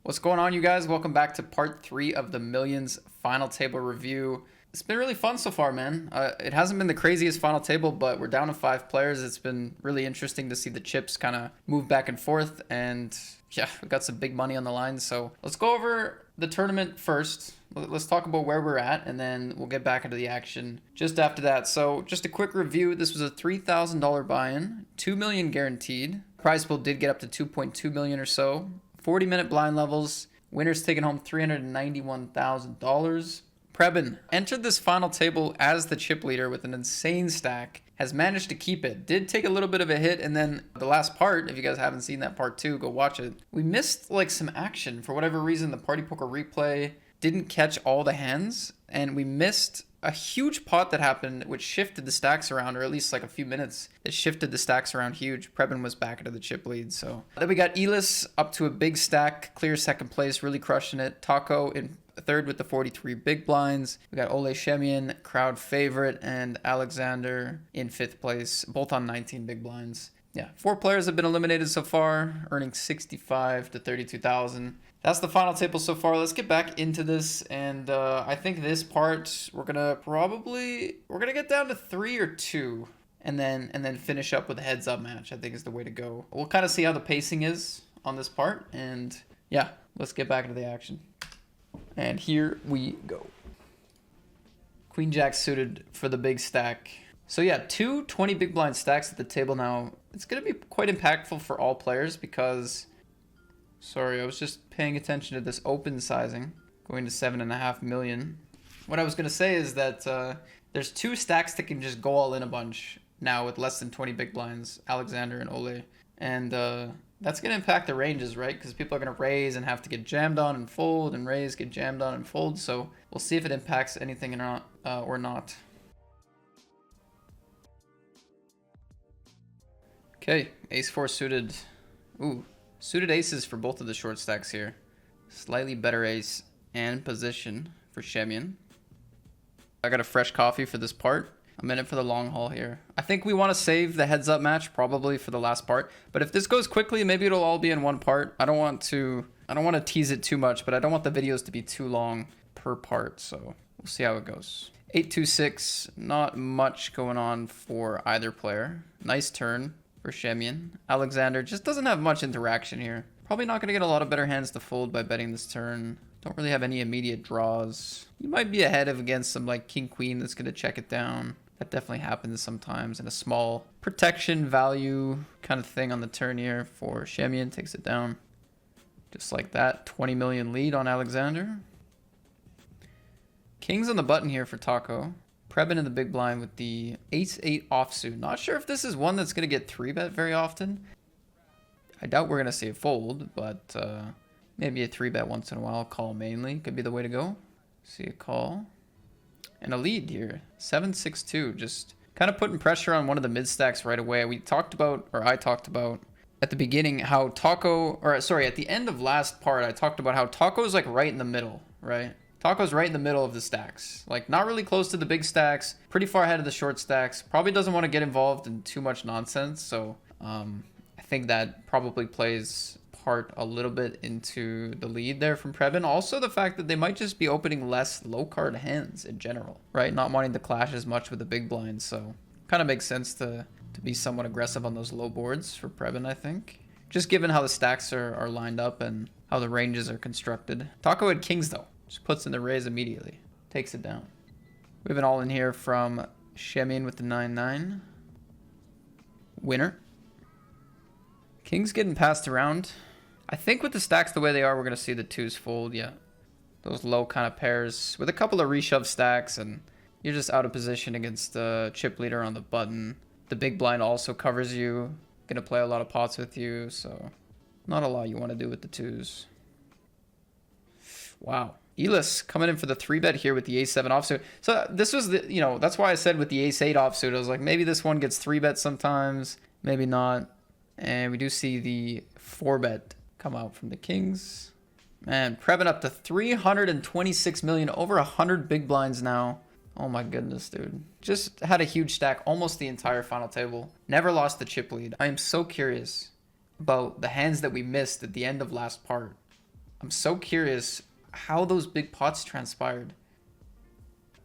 What's going on, you guys? Welcome back to part 3 of the Millions final table review. It's been really fun so far, man. It hasn't been the craziest final table, but we're down to 5 players. It's been really interesting to see the chips kind of move back and forth, and yeah, we got some big money on the line. So let's go over the tournament first. Let's talk about where we're at, and then we'll get back into the action just after that. So just a quick review. This was a $3,000 buy-in, $2 million guaranteed. Prize pool did get up to $2.2 million or so. 40-minute blind levels. Winners taking home $391,000. Preben entered this final table as the chip leader with an insane stack. Has managed to keep it. Did take a little bit of a hit, and then the last part, if you guys haven't seen that part 2, go watch it. We missed like some action. For whatever reason, the Party Poker replay didn't catch all the hands, and we missed a huge pot that happened, which shifted the stacks around, or at least like a few minutes. It shifted the stacks around huge. Preben was back into the chip lead. So then we got Elis up to a big stack, clear second place, really crushing it. Taco in third with the 43 big blinds. We got Ole Shemian, crowd favorite, and Alexander in 5th place, both on 19 big blinds. Yeah, 4 players have been eliminated so far, earning 65 to 32,000. That's the final table so far. Let's get back into this, and I think this part we're gonna get down to 3 or 2, and then finish up with a heads-up match. I think is the way to go. We'll kind of see how the pacing is on this part, and yeah, let's get back into the action. And here we go. Queen Jack suited for the big stack. So yeah, 2 20 big blind stacks at the table now. It's gonna be quite impactful for all players because. Sorry, I was just paying attention to this open sizing, going to 7.5 million. What I was going to say is that there's 2 stacks that can just go all in a bunch now with less than 20 big blinds, Alexander and Ole. And that's going to impact the ranges, right? Because people are going to raise and have to get jammed on and fold, and raise, get jammed on and fold. So we'll see if it impacts anything or not. Okay, ace-4 suited. Ooh. Suited aces for both of the short stacks here. Slightly better ace and position for Shemian. I got a fresh coffee for this part. I'm in it for the long haul here. I think we want to save the heads up match probably for the last part. But if this goes quickly, maybe it'll all be in one part. I don't want to tease it too much, but I don't want the videos to be too long per part. So we'll see how it goes. 8-2-6, not much going on for either player. Nice turn for Shemian. Alexander just doesn't have much interaction here. Probably not going to get a lot of better hands to fold by betting this turn. Don't really have any immediate draws. You might be ahead of against some like king-queen that's going to check it down. That definitely happens sometimes in a small protection value kind of thing on the turn here for Shemian. Takes it down. Just like that. 20 million lead on Alexander. King's on the button here for Taco. Preben in the big blind with the ace-8 offsuit. Not sure if this is one that's going to get 3-bet very often. I doubt we're going to see it fold, but maybe a 3-bet once in a while. Call mainly could be the way to go. See a call. And a lead here. 7-6-2. Just kind of putting pressure on one of the mid stacks right away. I talked about at the beginning how Taco, at the end of last part, I talked about how Taco's like right in the middle, right? Taco's right in the middle of the stacks. Like, not really close to the big stacks. Pretty far ahead of the short stacks. Probably doesn't want to get involved in too much nonsense. So, I think that probably plays part a little bit into the lead there from Preben. Also, the fact that they might just be opening less low-card hands in general, right? Not wanting to clash as much with the big blinds. So, kind of makes sense to be somewhat aggressive on those low boards for Preben, I think. Just given how the stacks are lined up and how the ranges are constructed. Taco had kings, though. Just puts in the raise immediately. Takes it down. We have an all in here from Shemian with the 9-9. Winner. King's getting passed around. I think with the stacks the way they are, we're going to see the 2s fold. Yeah. Those low kind of pairs with a couple of reshove stacks, and you're just out of position against the chip leader on the button. The big blind also covers you. Going to play a lot of pots with you, so not a lot you want to do with the 2s. Wow. Elis coming in for the 3-bet here with the ace-7 offsuit. So this was the, that's why I said with the ace-8 offsuit, I was like, maybe this one gets 3-bet sometimes, maybe not. And we do see the 4-bet come out from the kings. Man, Preben up to 326 million, over 100 big blinds now. Oh my goodness, dude. Just had a huge stack almost the entire final table. Never lost the chip lead. I am so curious about the hands that we missed at the end of last part. I'm so curious how those big pots transpired.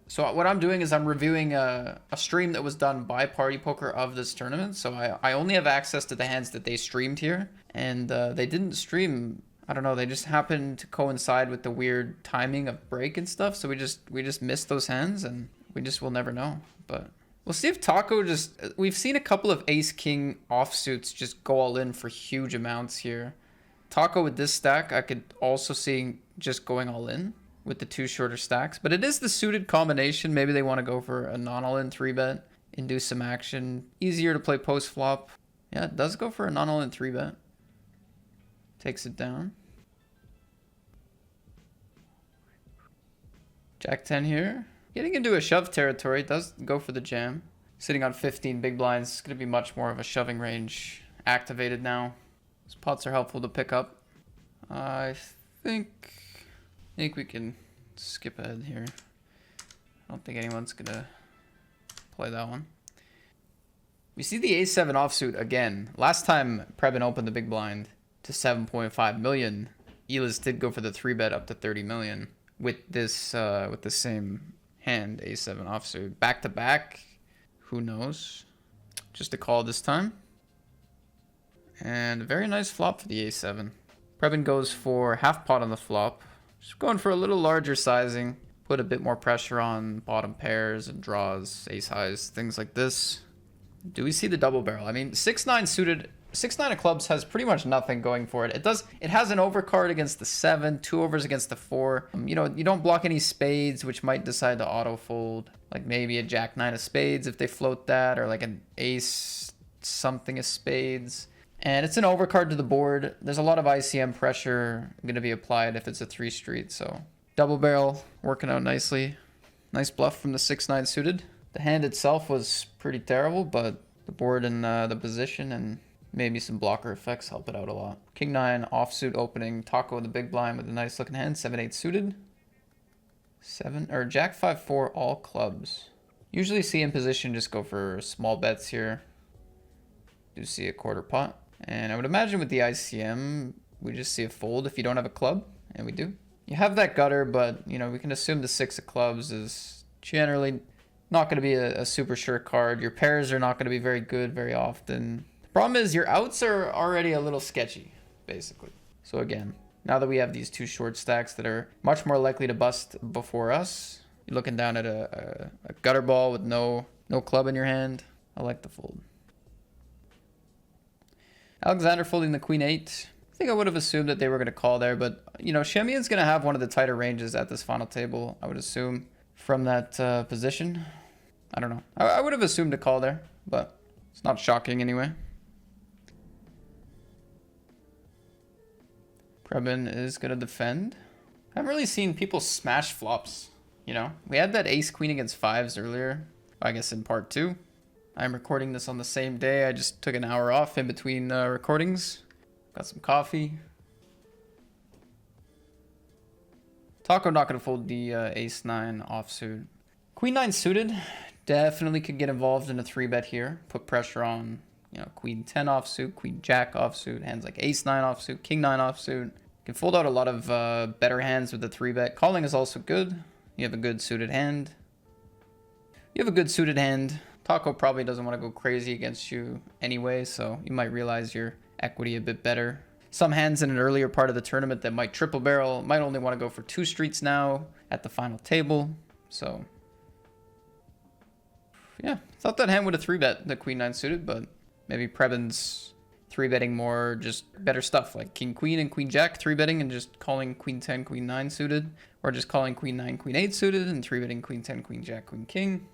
So what I'm doing is I'm reviewing a stream that was done by Party Poker of this tournament. So I only have access to the hands that they streamed here. And they didn't stream, I don't know, they just happened to coincide with the weird timing of break and stuff. So we just missed those hands and we just will never know. But we'll see if Taco just, we've seen a couple of ace-king offsuits just go all in for huge amounts here. Taco with this stack, I could also see just going all in with the two shorter stacks, but it is the suited combination. Maybe they want to go for a non-all-in 3-bet, induce some action. Easier to play post-flop. Yeah, it does go for a non-all-in 3-bet. Takes it down. Jack 10 here. Getting into a shove territory. It does go for the jam. Sitting on 15 big blinds. It's going to be much more of a shoving range activated now. These pots are helpful to pick up. I think we can skip ahead here. I don't think anyone's gonna play that one. We see the a7 offsuit again. Last time Preben opened the big blind to 7.5 million. Elis did go for the 3-bet up to 30 million with this with the same hand, a7 offsuit. Back to back, who knows? Just a call this time. And a very nice flop for the a7. Preben goes for half pot on the flop. Just going for a little larger sizing. Put a bit more pressure on bottom pairs and draws, ace highs, things like this. Do we see the double barrel? I mean, 6-9 suited, 6-9 of clubs has pretty much nothing going for it. It has an overcard against the 7, 2 overs against the 4. You know, you don't block any spades, which might decide to auto fold. Like maybe a jack 9 of spades if they float that, or like an ace something of spades. And it's an overcard to the board. There's a lot of ICM pressure going to be applied if it's a 3 street. So double barrel working out nicely. Nice bluff from the 6-9 suited. The hand itself was pretty terrible, but the board and the position and maybe some blocker effects help it out a lot. King 9 offsuit opening. Taco in the big blind with a nice looking hand. 7-8 suited. Jack 5-4 all clubs. Usually see in position just go for small bets here. Do see a quarter pot. And I would imagine with the ICM, we just see a fold if you don't have a club, and we do. You have that gutter, but, you know, we can assume the 6 of clubs is generally not going to be a super sure card. Your pairs are not going to be very good very often. The problem is your outs are already a little sketchy, basically. So again, now that we have these two short stacks that are much more likely to bust before us, you're looking down at a gutter ball with no club in your hand. I like the fold. Alexander folding the queen 8. I think I would have assumed that they were going to call there, but, you know, Shemian's going to have one of the tighter ranges at this final table, I would assume, from that position. I don't know. I would have assumed a call there, but it's not shocking anyway. Preben is going to defend. I haven't really seen people smash flops, you know? We had that ace-queen against 5s earlier, I guess in part 2. I'm recording this on the same day. I just took an hour off in between recordings. Got some coffee. Taco not going to fold the ace-9 offsuit. Queen 9 suited. Definitely could get involved in a 3-bet here. Put pressure on, you know, queen 10 offsuit, queen jack offsuit, hands like ace-9 offsuit, king 9 offsuit. Can fold out a lot of better hands with the 3-bet. Calling is also good. You have a good suited hand. Taco probably doesn't want to go crazy against you anyway, so you might realize your equity a bit better. Some hands in an earlier part of the tournament that might triple barrel might only want to go for 2 streets now at the final table. So, yeah, thought that hand would have 3-bet the queen 9 suited, but maybe Preben's 3-betting more just better stuff like king queen and queen jack 3-betting and just calling queen 10 queen 9 suited, or just calling queen 9 queen 8 suited and 3-betting queen 10 queen jack queen king.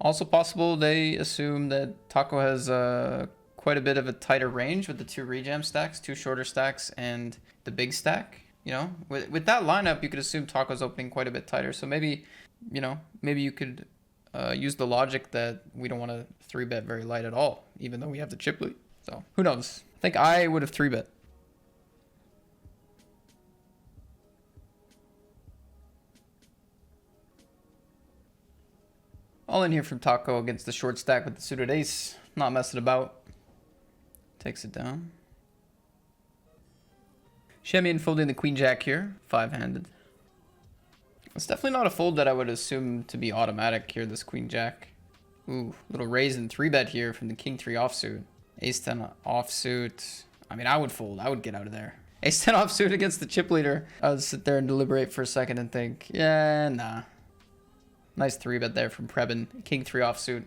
Also possible they assume that Taco has quite a bit of a tighter range with the 2 rejam stacks, 2 shorter stacks, and the big stack. You know, with that lineup, you could assume Taco's opening quite a bit tighter. So maybe, you know, maybe you could use the logic that we don't want to 3-bet very light at all, even though we have the chip lead. So who knows? I think I would have 3-bet. All in here from Taco against the short stack with the suited ace. Not messing about. Takes it down. Shemian folding the queen jack here, 5-handed. It's definitely not a fold that I would assume to be automatic here, this queen jack. Ooh, little raise and 3-bet here from the king 3 offsuit. Ace 10 offsuit. I mean, I would fold. I would get out of there. Ace 10 offsuit against the chip leader. I would sit there and deliberate for a second and think, yeah, nah. Nice 3-bet there from Preben. King 3 offsuit.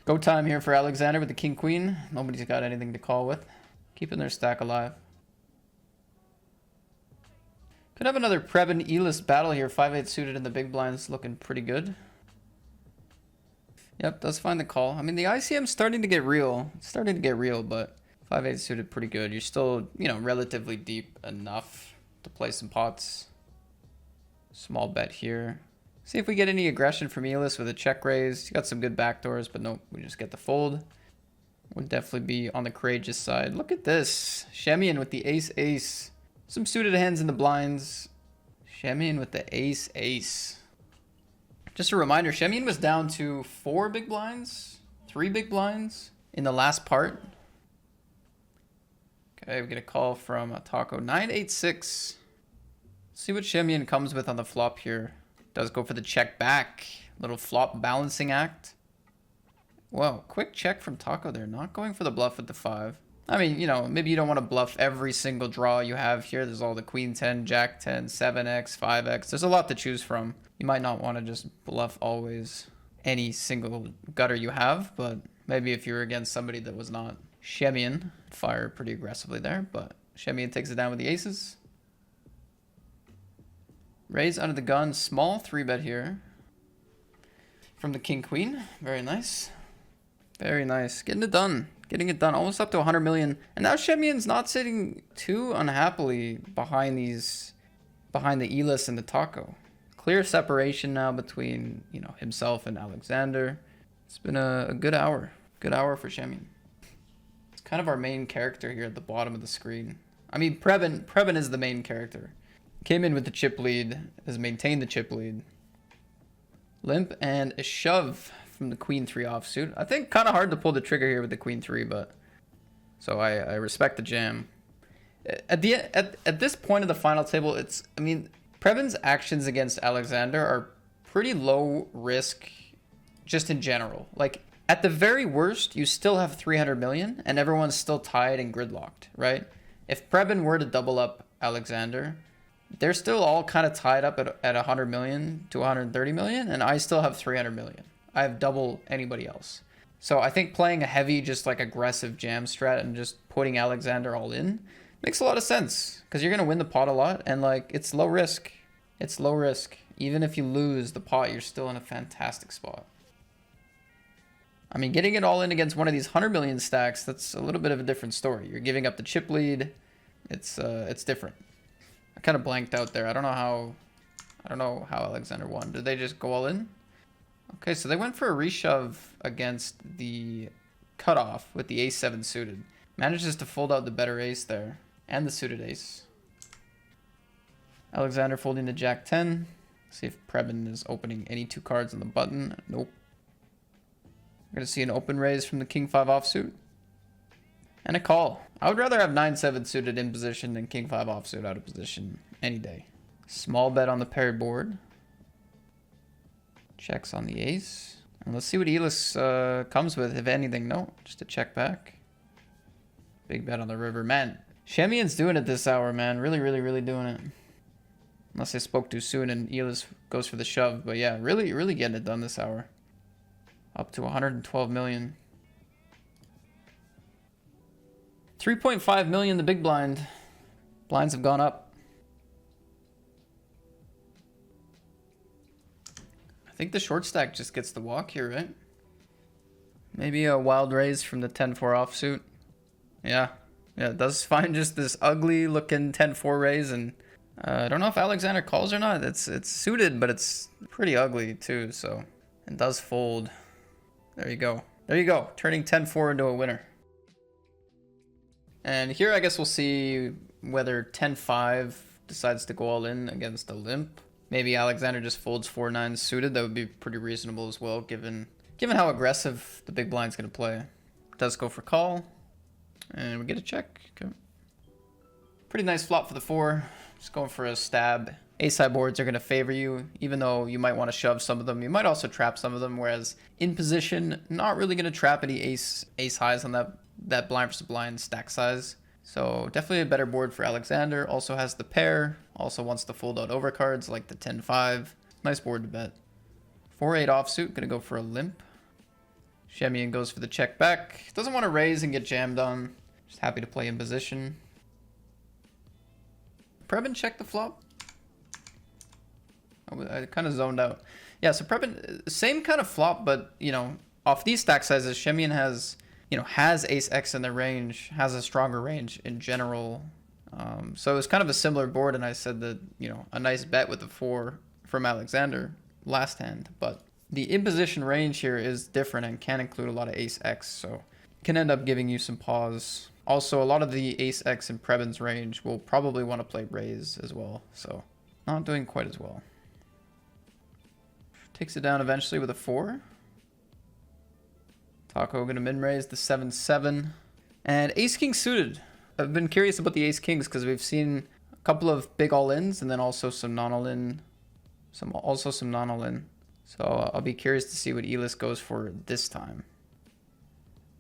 Go time here for Alexander with the king queen. Nobody's got anything to call with. Keeping their stack alive. Could have another Preben Elis battle here. 5-8 suited in the big blinds, looking pretty good. Yep, does find the call. I mean, the ICM's starting to get real. It's starting to get real, but 5-8 suited pretty good. You're still, you know, relatively deep enough to play some pots. Small bet here. See if we get any aggression from Elis with a check raise. You got some good backdoors, but nope, we just get the fold. Would definitely be on the courageous side. Look at this. Shemian with the ace-ace. Some suited hands in the blinds. Shemian with the ace-ace. Just a reminder, Shemian was down to 4 big blinds, 3 big blinds in the last part. Okay, we get a call from a Taco. 986. See what Shemian comes with on the flop here. Does go for the check back. Little flop balancing act. Whoa, quick check from Taco there. Not going for the bluff with the 5. I mean, you know, maybe you don't want to bluff every single draw you have here. There's all the queen 10, jack 10, 7x, 5x. There's a lot to choose from. You might not want to just bluff always any single gutter you have, but maybe if you were against somebody that was not Shemian, fire pretty aggressively there, but Shemian takes it down with the aces. Raise under the gun, small 3-bet here from the king queen. Very nice. Very nice. Getting it done. Getting it done. Almost up to 100 million. And now Shemian's not sitting too unhappily behind the Elis and the Taco. Clear separation now between, you know, himself and Alexander. It's been a good hour. Good hour for Shemian. It's kind of our main character here at the bottom of the screen. I mean, Preben is the main character. Came in with the chip lead, has maintained the chip lead. Limp and a shove from the queen 3 offsuit. I think kind of hard to pull the trigger here with the queen 3, but so I respect the jam. At this point of the final table, I mean, Preben's actions against Alexander are pretty low risk just in general. Like, at the very worst, you still have 300 million and everyone's still tied and gridlocked, right? If Preben were to double up Alexander, they're still all kind of tied up at 100 million to 130 million, and I still have 300 million. I have double anybody else. So I think playing a heavy, just like aggressive jam strat and just putting Alexander all in makes a lot of sense, because you're going to win the pot a lot, and like, it's low risk. It's low risk. Even if you lose the pot, you're still in a fantastic spot. I mean, getting it all in against one of these 100 million stacks, that's a little bit of a different story. You're giving up the chip lead. It's different. I kind of blanked out there. I don't know how Alexander won. Did they just go all in? Okay, so they went for a reshove against the cutoff with the ace-7 suited. Manages to fold out the better ace there, and the suited ace. Alexander folding the jack-10. See if Preben is opening any 2 cards on the button. Nope. We're going to see an open raise from the king-5 offsuit. And a call. I would rather have 9-7 suited in position than king-5 offsuit out of position any day. Small bet on the paired board. Checks on the ace. And let's see what Elis comes with, if anything. No, just a check back. Big bet on the river. Man, Shemian's doing it this hour, man. Really, really, really doing it. Unless I spoke too soon and Elis goes for the shove. But yeah, really, really getting it done this hour. Up to 112 million. 3.5 million the big blind. Blinds have gone up. I think the short stack just gets the walk here, right? Maybe a wild raise from the 10-4 offsuit. Yeah, it does find just this ugly looking 10-4 raise, and I don't know if Alexander calls or not. It's suited, but it's pretty ugly too, so it does fold. There you go. There you go. Turning 10-4 into a winner. And here I guess we'll see whether 10-5 decides to go all in against a limp. Maybe Alexander just folds 4-9 suited. That would be pretty reasonable as well, given how aggressive the big blind's going to play. Does go for call. And we get a check. Okay. Pretty nice flop for the 4. Just going for a stab. Ace-high boards are going to favor you, even though you might want to shove some of them. You might also trap some of them, whereas in position, not really going to trap any ace-highs on that blind versus blind stack size. So definitely a better board for Alexander. Also has the pair. Also wants to fold out overcards like the 10-5. Nice board to bet. 4-8 offsuit, going to go for a limp. Shemian goes for the check back. Doesn't want to raise and get jammed on. Just happy to play in position. Preben check the flop. I kind of zoned out. Yeah, so Preben, same kind of flop, but, you know, off these stack sizes, Shemian has, you know, has ace-x in the range, has a stronger range in general. So it's kind of a similar board, and I said that, you know, a nice bet with the 4 from Alexander last hand. But the in-position range here is different and can include a lot of ace-x, so can end up giving you some pause. Also, a lot of the ace-x in Preben's range will probably want to play raise as well, so not doing quite as well. Takes it down eventually with a 4. Taco going to min-raise the 7-7. And ace-king suited. I've been curious about the ace-kings because we've seen a couple of big all-ins and then also some non-all-in. Also some non-all-in. So I'll be curious to see what Elis goes for this time.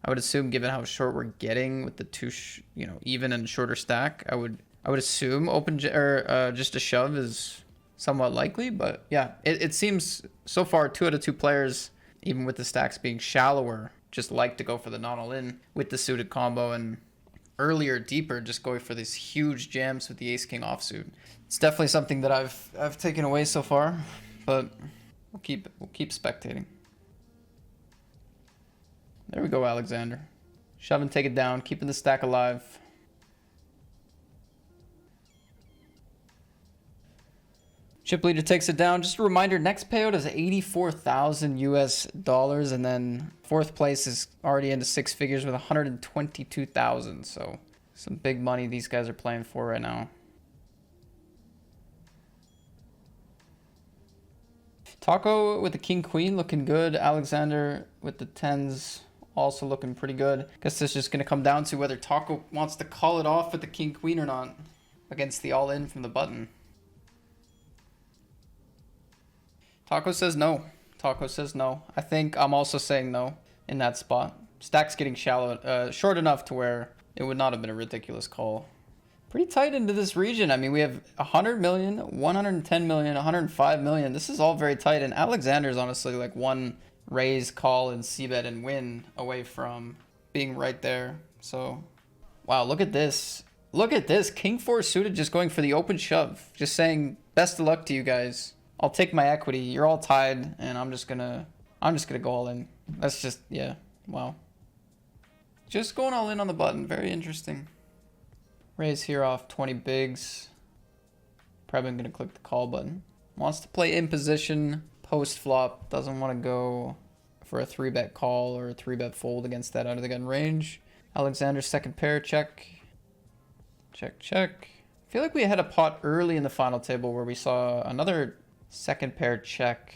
I would assume, given how short we're getting with the 2, you know, even and shorter stack, I would assume just a shove is somewhat likely, but yeah, it seems so far 2 out of 2 players, even with the stacks being shallower, just like to go for the non-all-in with the suited combo, and earlier, deeper, just going for these huge jams with the ace-king offsuit. It's definitely something that I've taken away so far, but we'll keep spectating. There we go, Alexander. Shove and take it down, keeping the stack alive. Chip leader takes it down. Just a reminder, next payout is $84,000 US, and then 4th place is already into 6 figures with 122,000. So some big money these guys are playing for right now. Taco with the king queen looking good. Alexander with the 10s also looking pretty good. Guess this is just gonna come down to whether Taco wants to call it off with the king queen or not against the all-in from the button. Taco says no. Taco says no. I think I'm also saying no in that spot. Stack's getting shallow, short enough to where it would not have been a ridiculous call. Pretty tight into this region. I mean, we have 100 million, 110 million, 105 million. This is all very tight, and Alexander's honestly like one raise, call, and c-bet and win away from being right there. So, wow, look at this. Look at this. King 4 suited just going for the open shove. Just saying best of luck to you guys. I'll take my equity. You're all tied, and I'm just gonna go all in. That's just, yeah, wow. Just going all in on the button. Very interesting. Raise here off 20 bigs. Probably gonna click the call button. Wants to play in position post flop. Doesn't want to go for a 3-bet call or a 3-bet fold against that out of the gun range. Alexander's second pair, check. Check, check. I feel like we had a pot early in the final table where we saw another second pair check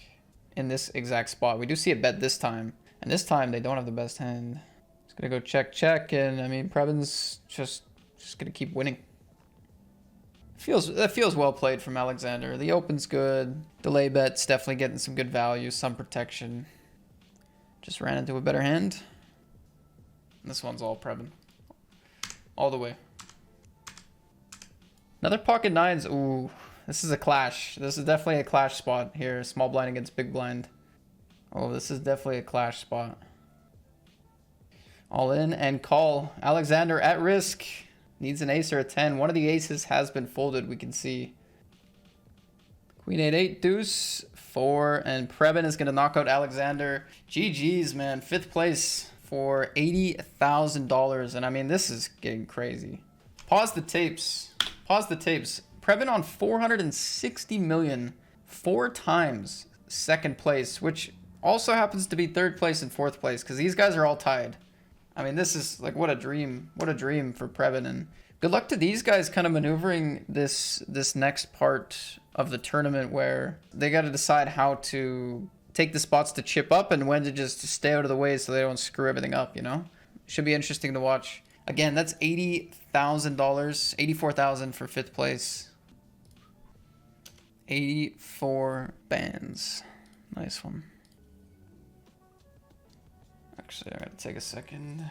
in this exact spot. We do see a bet this time, and this time they don't have the best hand. It's gonna go check, check, and I mean Preben's just gonna keep winning. That feels well played from Alexander. The open's good. Delay bet's definitely getting some good value, some protection. Just ran into a better hand. And this one's all Preben. All the way. Another pocket nines. Ooh, this is a clash. This is definitely a clash spot here. Small blind against big blind. Oh, this is definitely a clash spot. All in and call. Alexander at risk. Needs an ace or a 10. One of the aces has been folded, we can see. Queen 8-8, deuce, 4, and Preben is going to knock out Alexander. GG's, man. 5th place for $80,000. And I mean, this is getting crazy. Pause the tapes. Pause the tapes. Preben on 460 million 4 times 2nd place, which also happens to be 3rd place and 4th place because these guys are all tied. I mean, this is like what a dream for Preben, and good luck to these guys kind of maneuvering this next part of the tournament where they got to decide how to take the spots to chip up and when to just stay out of the way so they don't screw everything up, you know? Should be interesting to watch. Again, that's $80,000, 84,000 for 5th place. 84 bands. Nice one. Actually, I gotta take a second.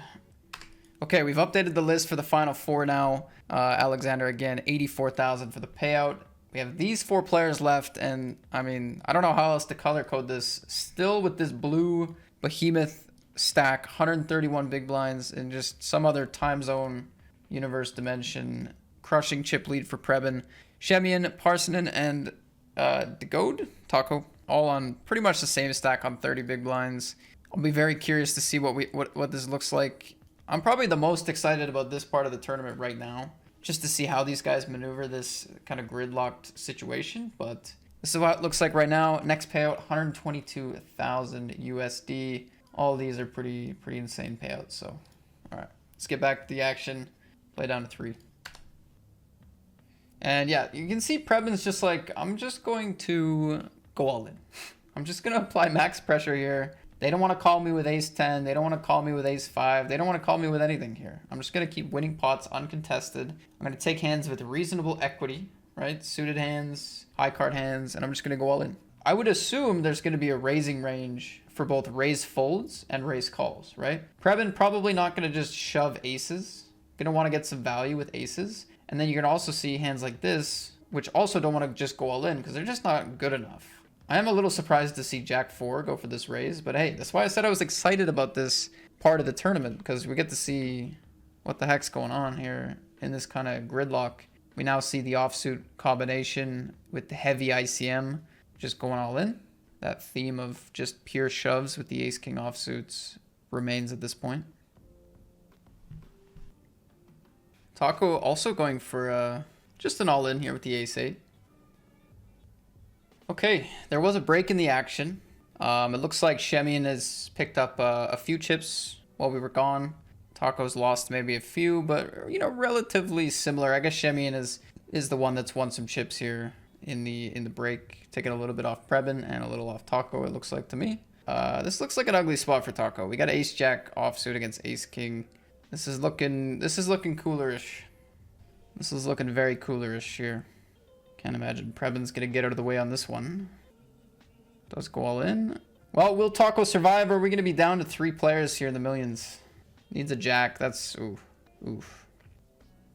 Okay, we've updated the list for the final 4 now. Alexander again, 84,000 for the payout. We have these 4 players left, and I mean, I don't know how else to color code this. Still with this blue behemoth stack, 131 big blinds, and just some other time zone, universe, dimension, crushing chip lead for Preben. Shemian, Parsonen, and Degode, Taco, all on pretty much the same stack on 30 big blinds. I'll be very curious to see what this looks like. I'm probably the most excited about this part of the tournament right now, just to see how these guys maneuver this kind of gridlocked situation. But this is what it looks like right now. Next payout, 122,000 USD. All of these are pretty insane payouts. So, all right, let's get back to the action. Play down to 3. And yeah, you can see Preben's just like, I'm just going to go all in. I'm just going to apply max pressure here. They don't want to call me with ace 10. They don't want to call me with ace 5. They don't want to call me with anything here. I'm just going to keep winning pots uncontested. I'm going to take hands with reasonable equity, right? Suited hands, high card hands, and I'm just going to go all in. I would assume there's going to be a raising range for both raise folds and raise calls, right? Preben probably not going to just shove aces. Going to want to get some value with aces. And then you're going to also see hands like this, which also don't want to just go all in because they're just not good enough. I am a little surprised to see Jack 4 go for this raise, but hey, that's why I said I was excited about this part of the tournament, because we get to see what the heck's going on here in this kind of gridlock. We now see the offsuit combination with the heavy ICM just going all in. That theme of just pure shoves with the ace-king offsuits remains at this point. Taco also going for just an all-in here with the ace-8. Okay, there was a break in the action. It looks like Shemian has picked up a few chips while we were gone. Taco's lost maybe a few, but, you know, relatively similar. I guess Shemian is the one that's won some chips here in the break, taking a little bit off Preben and a little off Taco, it looks like to me. This looks like an ugly spot for Taco. We got ace-jack offsuit against ace-king. This is looking coolerish. This is looking very coolerish here. Can't imagine Preben's gonna get out of the way on this one. Does go all in. Well, will Taco survive, or are we gonna be down to 3 players here in the millions? Needs a jack. That's oof.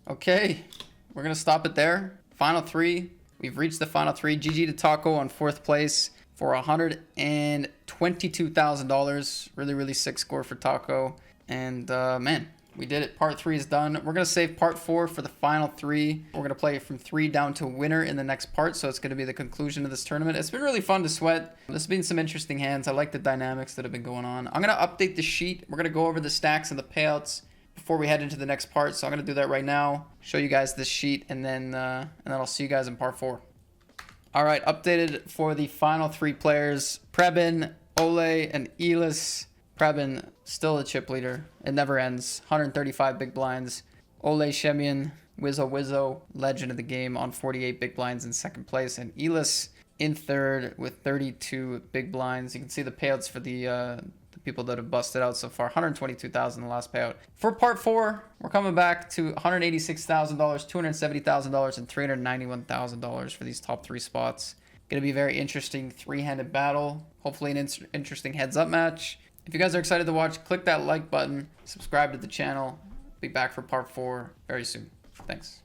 Okay, we're gonna stop it there. Final 3. We've reached the final 3. GG to Taco on 4th place for $122,000. Really sick score for Taco. And man, we did it. Part 3 is done. We're going to save part 4 for the final 3. We're going to play from 3 down to winner in the next part. So it's going to be the conclusion of this tournament. It's been really fun to sweat. There's been some interesting hands. I like the dynamics that have been going on. I'm going to update the sheet. We're going to go over the stacks and the payouts before we head into the next part. So I'm going to do that right now. Show you guys this sheet, and then I'll see you guys in part 4. All right, updated for the final 3 players. Preben, Ole, and Elis. Preben, still a chip leader. It never ends. 135 big blinds. Ole Shemian, Wizzo, legend of the game, on 48 big blinds in 2nd place. And Elis in 3rd with 32 big blinds. You can see the payouts for the people that have busted out so far. 122,000 the last payout. For part 4, we're coming back to $186,000, $270,000, and $391,000 for these top 3 spots. Going to be a very interesting 3-handed battle. Hopefully an interesting heads-up match. If you guys are excited to watch, click that like button, subscribe to the channel. Be back for part 4 very soon. Thanks.